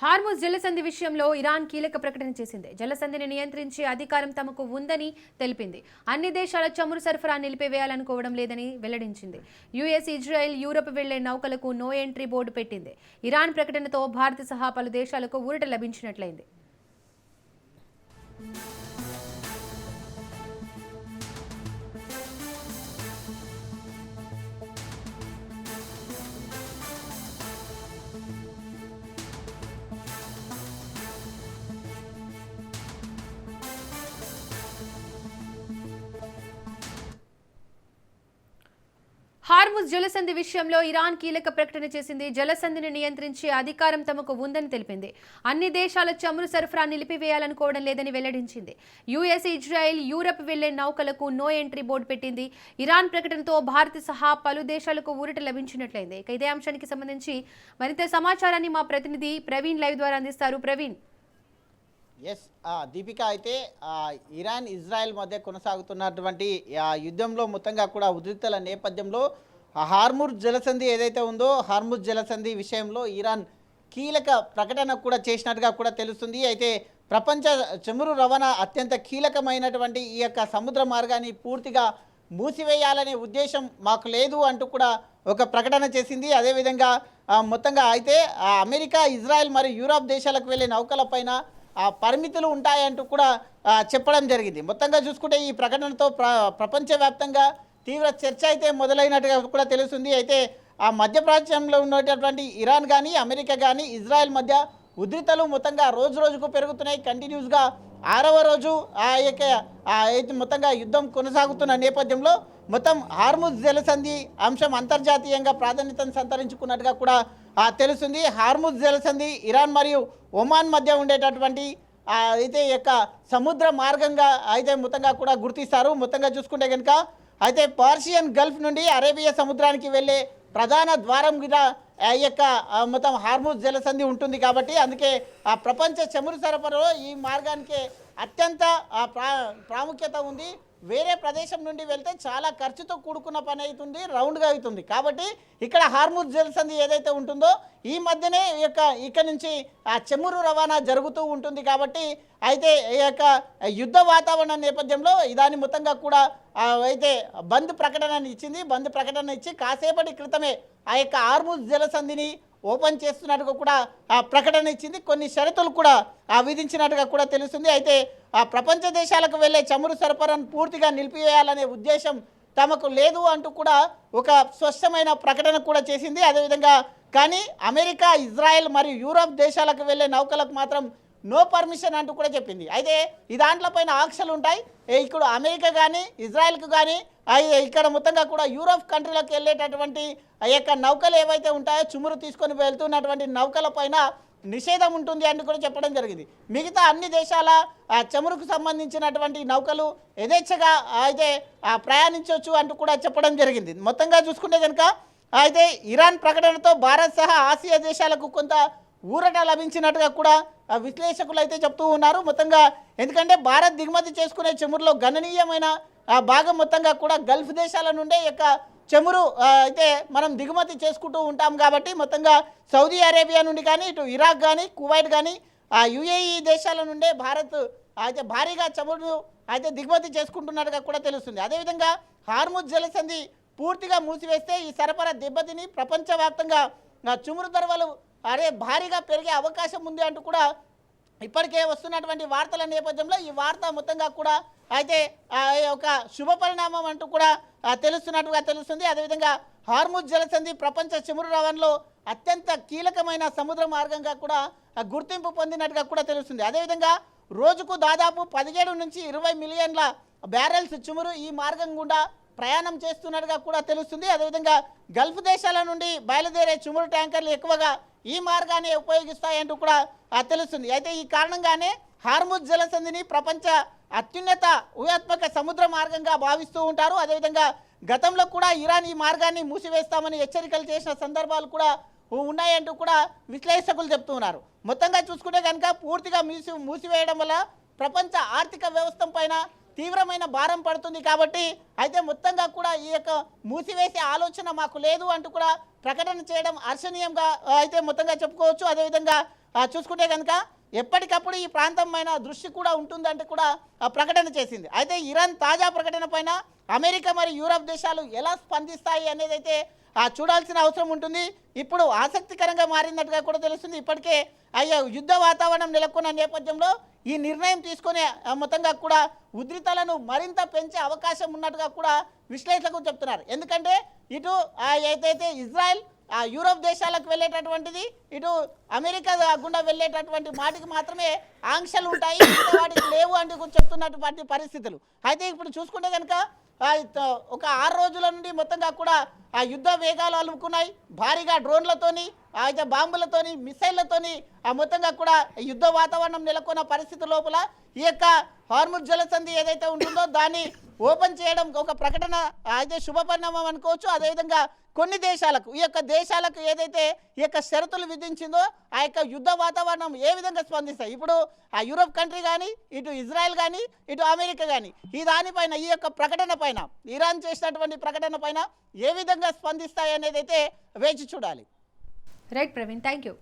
Hormuz జలసంధి విషయంలో Iran కీలక ప్రకటన చేసింది. జలసంధిని నియంత్రించే అధికారం తమకు ఉందని తెలిపింది. అన్ని దేశాల చమురు సరఫరా నిలిపివేయాలనుకోవడం లేదని వెల్లడించింది. యుఎస్, ఇజ్రాయెల్, యూరప్ వెళ్లే నౌకలకు నో ఎంట్రీ బోర్డు పెట్టింది. ఇరాన్ ప్రకటనతో భారత్ సహా పలు దేశాలకు ఊరట లభించినట్లయింది. హార్ముజ్ జలసంధి విషయంలో ఇరాన్ కీలక ప్రకటన చేసింది. జలసంధిని నియంత్రించే అధికారం తమకు ఉందని తెలిపింది. అన్ని దేశాల చమురు సరఫరా నిలిపివేయాలనుకోవడం లేదని వెల్లడించింది. యుఎస్, ఇజ్రాయెల్, యూరప్ వెళ్లే నౌకలకు నో ఎంట్రీ బోర్డు పెట్టింది. ఇరాన్ ప్రకటనతో భారత్ సహా పలు దేశాలకు ఊరట లభించినట్లయింది. ఇదే అంశానికి సంబంధించి మరింత సమాచారాన్ని మా ప్రతినిధి ప్రవీణ్ లైవ్ ద్వారా అందిస్తారు. ప్రవీణ్. దీపిక, అయితే ఇరాన్ ఇజ్రాయెల్ మధ్య కొనసాగుతున్నటువంటి యుద్ధంలో మొత్తంగా కూడా ఉద్రిక్తల నేపథ్యంలో హార్ముజ్ జలసంధి ఏదైతే ఉందో హార్ముజ్ జలసంధి విషయంలో ఇరాన్ కీలక ప్రకటన కూడా చేసినట్టుగా కూడా తెలుస్తుంది. అయితే ప్రపంచ చమురు రవాణా అత్యంత కీలకమైనటువంటి ఈ యొక్క సముద్ర మార్గాన్ని పూర్తిగా మూసివేయాలనే ఉద్దేశం మాకు లేదు అంటూ కూడా ఒక ప్రకటన చేసింది. అదేవిధంగా మొత్తంగా అయితే అమెరికా, ఇజ్రాయెల్ మరియు యూరప్ దేశాలకు వెళ్ళే నౌకలపైన పరిమితులు ఉంటాయంటూ కూడా చెప్పడం జరిగింది. మొత్తంగా చూసుకుంటే ఈ ప్రకటనతో ప్రపంచవ్యాప్తంగా తీవ్ర చర్చ అయితే మొదలైనట్టుగా కూడా తెలుస్తుంది. అయితే ఆ మధ్యప్రాచ్యంలో ఉన్నటువంటి ఇరాన్ కానీ, అమెరికా కానీ, ఇజ్రాయెల్ మధ్య ఉద్రిక్తలు మొత్తంగా రోజు రోజుకు పెరుగుతున్నాయి. కంటిన్యూస్గా 6వ రోజు అయితే మొత్తంగా యుద్ధం కొనసాగుతున్న నేపథ్యంలో మొత్తం హార్ముజ్ జలసంధి అంశం అంతర్జాతీయంగా ప్రాధాన్యతను సంతరించుకున్నట్టుగా కూడా తెలుస్తుంది. హార్ముజ్ జలసంధి ఇరాన్ మరియు ఒమాన్ మధ్య ఉండేటటువంటి అయితే యొక్క సముద్ర మార్గంగా అయితే మొత్తంగా కూడా గుర్తిస్తారు. మొత్తంగా చూసుకుంటే కనుక అయితే పర్షియన్ గల్ఫ్ నుండి అరేబియా సముద్రానికి వెళ్ళే ప్రధాన ద్వారం మీద ఈ యొక్క మొత్తం హార్ముజ్ జలసంధి ఉంటుంది. కాబట్టి అందుకే ప్రపంచ చమురు సరఫరాలో ఈ మార్గానికి అత్యంత ప్రాముఖ్యత ఉంది. వేరే ప్రదేశం నుండి వెళ్తే చాలా ఖర్చుతో కూడుకున్న పని అవుతుంది, రౌండ్గా అవుతుంది. కాబట్టి ఇక్కడ హార్ముజ్ జలసంధి ఏదైతే ఉంటుందో ఈ మధ్యనే ఇక్కడ నుంచి చమురు రవాణా జరుగుతూ ఉంటుంది. కాబట్టి అయితే ఈ యొక్క యుద్ధ వాతావరణ నేపథ్యంలో దాని మొత్తంగా కూడా అయితే బంద్ ప్రకటన ఇచ్చింది. బంద్ ప్రకటన ఇచ్చి కాసేపటి క్రితమే ఆ యొక్క హార్ముజ్ జలసంధిని ఓపెన్ చేస్తున్నట్టుగా కూడా ప్రకటన ఇచ్చింది. కొన్ని షరతులు కూడా విధించినట్టుగా కూడా తెలుస్తుంది. అయితే ప్రపంచ దేశాలకు వెళ్ళే చమురు సరఫరాను పూర్తిగా నిలిపివేయాలనే ఉద్దేశం తమకు లేదు అంటూ కూడా ఒక స్పష్టమైన ప్రకటన కూడా చేసింది. అదేవిధంగా కానీ అమెరికా, ఇజ్రాయెల్ మరియు యూరప్ దేశాలకు వెళ్ళే నౌకలకు మాత్రం నో పర్మిషన్ అంటూ కూడా చెప్పింది. అయితే ఈ దాంట్లపైన ఆంక్షలు ఉంటాయి. ఇక్కడ అమెరికా కానీ, ఇజ్రాయెల్కు కానీ, ఇక్కడ మొత్తంగా కూడా యూరప్ కంట్రీలకు వెళ్ళేటటువంటి ఆ యొక్క నౌకలు ఏవైతే ఉంటాయో చమురు తీసుకొని వెళ్తున్నటువంటి నౌకల పైన నిషేధం ఉంటుంది అని కూడా చెప్పడం జరిగింది. మిగతా అన్ని దేశాల చమురుకు సంబంధించినటువంటి నౌకలు యథేచ్ఛగా అయితే ప్రయాణించవచ్చు అంటూ కూడా చెప్పడం జరిగింది. మొత్తంగా చూసుకుంటే కనుక అయితే ఇరాన్ ప్రకటనతో భారత్ సహా ఆసియా దేశాలకు కొంత ఊరట లభించినట్టుగా కూడా విశ్లేషకులు అయితే చెప్తూ ఉన్నారు. మొత్తంగా ఎందుకంటే భారత్ దిగుమతి చేసుకునే చమురులో గణనీయమైన భాగం మొత్తంగా కూడా గల్ఫ్ దేశాల నుండే యొక్క చమురు అయితే మనం దిగుమతి చేసుకుంటూ ఉంటాం. కాబట్టి మొత్తంగా సౌదీ అరేబియా నుండి కానీ, ఇటు ఇరాక్ కానీ, కువైట్ కానీ, యుఏఈ దేశాల నుండే భారత్ అయితే భారీగా చమురు అయితే దిగుమతి చేసుకుంటున్నట్టుగా కూడా తెలుస్తుంది. అదేవిధంగా హార్ముజ్ జలసంధి పూర్తిగా మూసివేస్తే ఈ సరఫరా దెబ్బతిని ప్రపంచవ్యాప్తంగా చమురు ధరలు భారీగా పెరిగే అవకాశం ఉంది అంటూ కూడా ఇప్పటికే వస్తున్నటువంటి వార్తల నేపథ్యంలో ఈ వార్త మొత్తంగా కూడా అయితే ఒక శుభ పరిణామం అంటూ కూడా తెలుస్తున్నట్టుగా తెలుస్తుంది. అదేవిధంగా హార్ముజ్ జలసంధి ప్రపంచ చమురు రవాణాలో అత్యంత కీలకమైన సముద్ర మార్గంగా కూడా గుర్తింపు పొందినట్టుగా కూడా తెలుస్తుంది. అదేవిధంగా రోజుకు దాదాపు 17 నుంచి 20 మిలియన్ల బ్యారెల్స్ చమురు ఈ మార్గం గుండా ప్రయాణం చేస్తున్నట్టుగా కూడా తెలుస్తుంది. అదేవిధంగా గల్ఫ్ దేశాల నుండి బయలుదేరే చమురు ట్యాంకర్లు ఎక్కువగా ఈ మార్గాన్ని ఉపయోగిస్తాయంటూ కూడా తెలుస్తుంది. అయితే ఈ కారణంగానే హార్ముజ్ జలసంధిని ప్రపంచ అత్యున్నత వ్యూహాత్మక సముద్ర మార్గంగా భావిస్తూ ఉంటారు. అదేవిధంగా గతంలో కూడా ఇరాన్ ఈ మార్గాన్ని మూసివేస్తామని హెచ్చరికలు చేసిన సందర్భాలు కూడా ఉన్నాయంటూ కూడా విశ్లేషకులు చెప్తూ ఉన్నారు. మొత్తంగా చూసుకుంటే కనుక పూర్తిగా మూసివేయడం వల్ల ప్రపంచ ఆర్థిక వ్యవస్థ పైన తీవ్రమైన భారం పడుతుంది. కాబట్టి అయితే మొత్తంగా కూడా ఈ యొక్క మూసివేసే ఆలోచన మాకు లేదు అంటూ కూడా ప్రకటన చేయడం హర్షణీయంగా అయితే మొత్తంగా చెప్పుకోవచ్చు. అదేవిధంగా చూసుకుంటే కనుక ఎప్పటికప్పుడు ఈ ప్రాంతం పైన దృష్టి కూడా ఉంటుందంటే కూడా ప్రకటన చేసింది. అయితే ఇరాన్ తాజా ప్రకటన పైన అమెరికా మరియు యూరప్ దేశాలు ఎలా స్పందిస్తాయి అనేది అయితే చూడాల్సిన అవసరం ఉంటుంది. ఇప్పుడు ఆసక్తికరంగా మారినట్టుగా కూడా తెలుస్తుంది. ఇప్పటికే యుద్ధ వాతావరణం నెలకొన్న నేపథ్యంలో ఈ నిర్ణయం తీసుకునే మొత్తంగా కూడా ఉద్రిక్తలను మరింత పెంచే అవకాశం ఉన్నట్టుగా కూడా విశ్లేషకులు చెప్తున్నారు. ఎందుకంటే ఇటు ఏదైతే ఇజ్రాయెల్ యూరోప్ దేశాలకు వెళ్ళేటటువంటిది, ఇటు అమెరికా గుండా వెళ్ళేటటువంటి వాటికి మాత్రమే ఆంక్షలు ఉంటాయి, వాటికి లేవు అంటూ చెప్తున్నటువంటి పరిస్థితులు. అయితే ఇప్పుడు చూసుకుంటే కనుక ఒక 6 రోజుల నుండి మొత్తంగా కూడా యుద్ధ వేగాలు అలుముకున్నాయి. భారీగా డ్రోన్లతోని అయితే బాంబులతోని మిసైళ్లతోని మొత్తంగా కూడా యుద్ధ వాతావరణం నెలకొన్న పరిస్థితి లోపల ఈ యొక్క హార్ముజ్ జలసంధి ఏదైతే ఉంటుందో దాన్ని ఓపెన్ చేయడం ఒక ప్రకటన అయితే శుభపరిణామం అనుకోవచ్చు. అదేవిధంగా కొన్ని దేశాలకు ఈ యొక్క దేశాలకు ఏదైతే ఈ యొక్క షరతులు విధించిందో ఆ యొక్క యుద్ధ వాతావరణం ఏ విధంగా స్పందిస్తాయి, ఇప్పుడు యూరోప్ కంట్రీ కానీ, ఇటు ఇజ్రాయెల్ కానీ, ఇటు అమెరికా కానీ ఈ దానిపైన ఈ యొక్క ప్రకటన పైన ఇరాన్ చేసినటువంటి ప్రకటన పైన ఏ విధంగా స్పందిస్తాయి అనేది అయితే వేచి చూడాలి. Right Praveen, thank you.